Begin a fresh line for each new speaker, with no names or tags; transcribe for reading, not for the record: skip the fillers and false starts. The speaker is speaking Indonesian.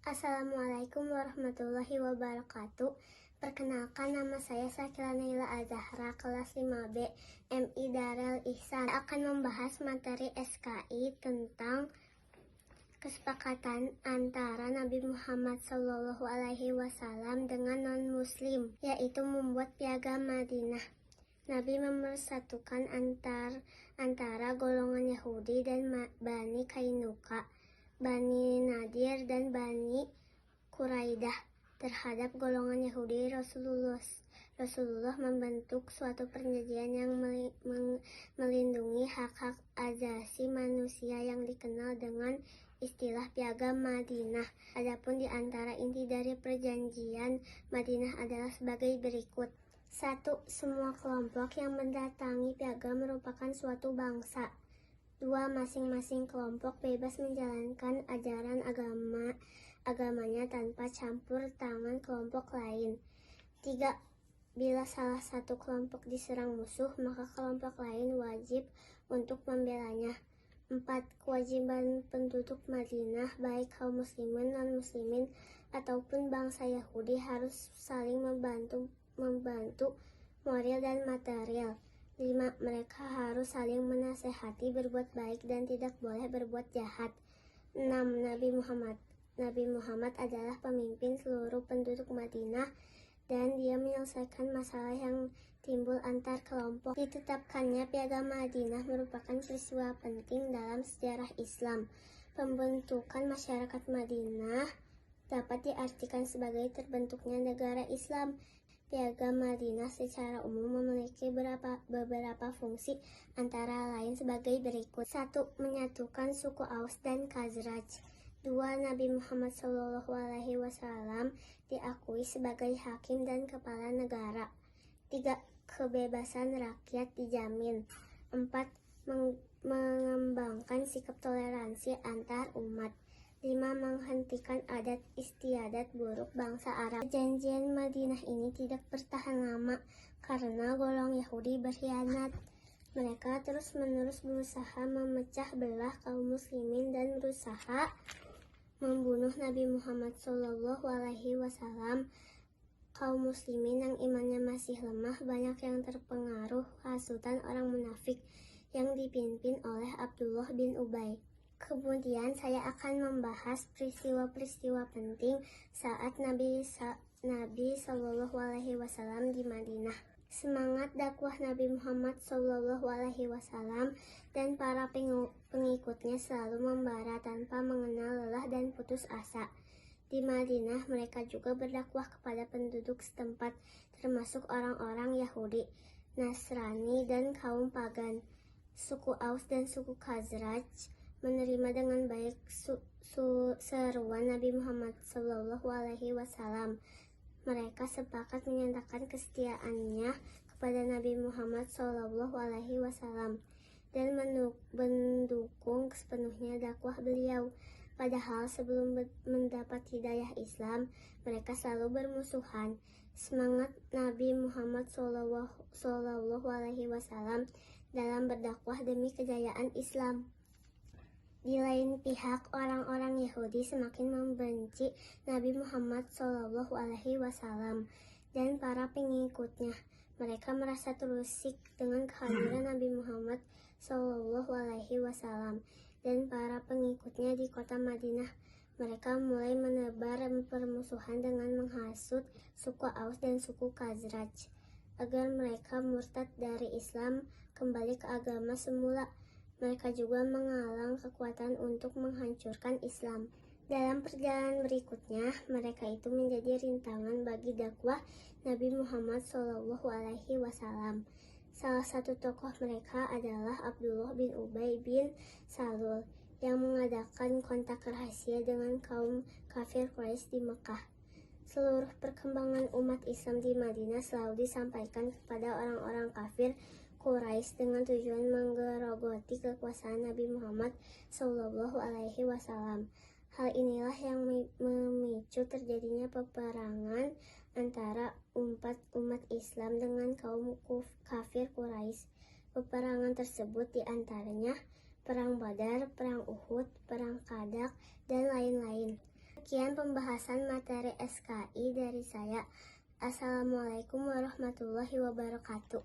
Assalamualaikum warahmatullahi wabarakatuh. Perkenalkan, nama saya Sakila Naila Azahra, kelas 5B MI Darul Ihsan. Saya akan membahas materi SKI tentang kesepakatan antara Nabi Muhammad SAW dengan non-muslim, yaitu membuat piagam Madinah. Nabi mempersatukan antara golongan Yahudi dan Bani Kainuka, Bani Nadir dan Bani Quraidah terhadap golongan Yahudi. Rasulullah membentuk suatu perjanjian yang melindungi hak-hak asasi manusia yang dikenal dengan istilah piagam Madinah. Adapun di antara inti dari perjanjian Madinah adalah sebagai berikut. 1. Semua kelompok yang mendatangi piagam merupakan suatu bangsa. 2. Masing-masing kelompok bebas menjalankan ajaran agamanya tanpa campur tangan kelompok lain. 3. Bila salah satu kelompok diserang musuh, maka kelompok lain wajib untuk membelanya. 4. Kewajiban penduduk Madinah, baik kaum muslimin, non-muslimin, ataupun bangsa Yahudi, harus saling membantu moral dan material. 5. Mereka harus saling menasehati berbuat baik dan tidak boleh berbuat jahat. 6. Nabi Muhammad adalah pemimpin seluruh penduduk Madinah dan dia menyelesaikan masalah yang timbul antar kelompok. Ditetapkannya piagam Madinah merupakan peristiwa penting dalam sejarah Islam. Pembentukan masyarakat Madinah dapat diartikan sebagai terbentuknya negara Islam. Piagam Madinah secara umum memiliki beberapa fungsi, antara lain sebagai berikut. 1. Menyatukan suku Aus dan Khazraj. 2. Nabi Muhammad SAW diakui sebagai hakim dan kepala negara. 3. Kebebasan rakyat dijamin. 4. Mengembangkan sikap toleransi antar umat. 5. Menghentikan adat istiadat buruk bangsa Arab. Perjanjian Madinah ini tidak bertahan lama karena golongan Yahudi berkhianat. Mereka terus-menerus berusaha memecah belah kaum muslimin dan berusaha membunuh Nabi Muhammad SAW. Kaum muslimin yang imannya masih lemah banyak yang terpengaruh hasutan orang munafik yang dipimpin oleh Abdullah bin Ubay. Kemudian saya akan membahas peristiwa-peristiwa penting saat Nabi SAW di Madinah. Semangat dakwah Nabi Muhammad SAW dan para pengikutnya selalu membara tanpa mengenal lelah dan putus asa. Di Madinah mereka juga berdakwah kepada penduduk setempat, termasuk orang-orang Yahudi, Nasrani, dan kaum pagan. Suku Aus dan suku Khazraj menerima dengan baik seruan Nabi Muhammad SAW. Mereka sepakat menyatakan kesetiaannya kepada Nabi Muhammad SAW dan mendukung sepenuhnya dakwah beliau. Padahal sebelum mendapat hidayah Islam, mereka selalu bermusuhan. Semangat Nabi Muhammad SAW dalam berdakwah demi kejayaan Islam. Di lain pihak, orang-orang Yahudi semakin membenci Nabi Muhammad SAW dan para pengikutnya. Mereka merasa terusik dengan kehadiran Nabi Muhammad SAW dan para pengikutnya di kota Madinah. Mereka mulai menebar permusuhan dengan menghasut suku Aus dan suku Khazraj agar mereka murtad dari Islam kembali ke agama semula. Mereka juga mengalang kekuatan untuk menghancurkan Islam. Dalam perjalanan berikutnya, mereka itu menjadi rintangan bagi dakwah Nabi Muhammad SAW. Salah satu tokoh mereka adalah Abdullah bin Ubay bin Salul yang mengadakan kontak rahasia dengan kaum kafir Quraisy di Mekah. Seluruh perkembangan umat Islam di Madinah selalu disampaikan kepada orang-orang kafir Quraisy dengan tujuan menggerogoti kekuasaan Nabi Muhammad SAW. Hal inilah yang memicu terjadinya peperangan antara umat Islam dengan kaum kafir Quraisy. Peperangan tersebut diantaranya Perang Badar, Perang Uhud, Perang Khandaq, dan lain-lain. Sekian pembahasan materi SKI dari saya. Assalamualaikum warahmatullahi wabarakatuh.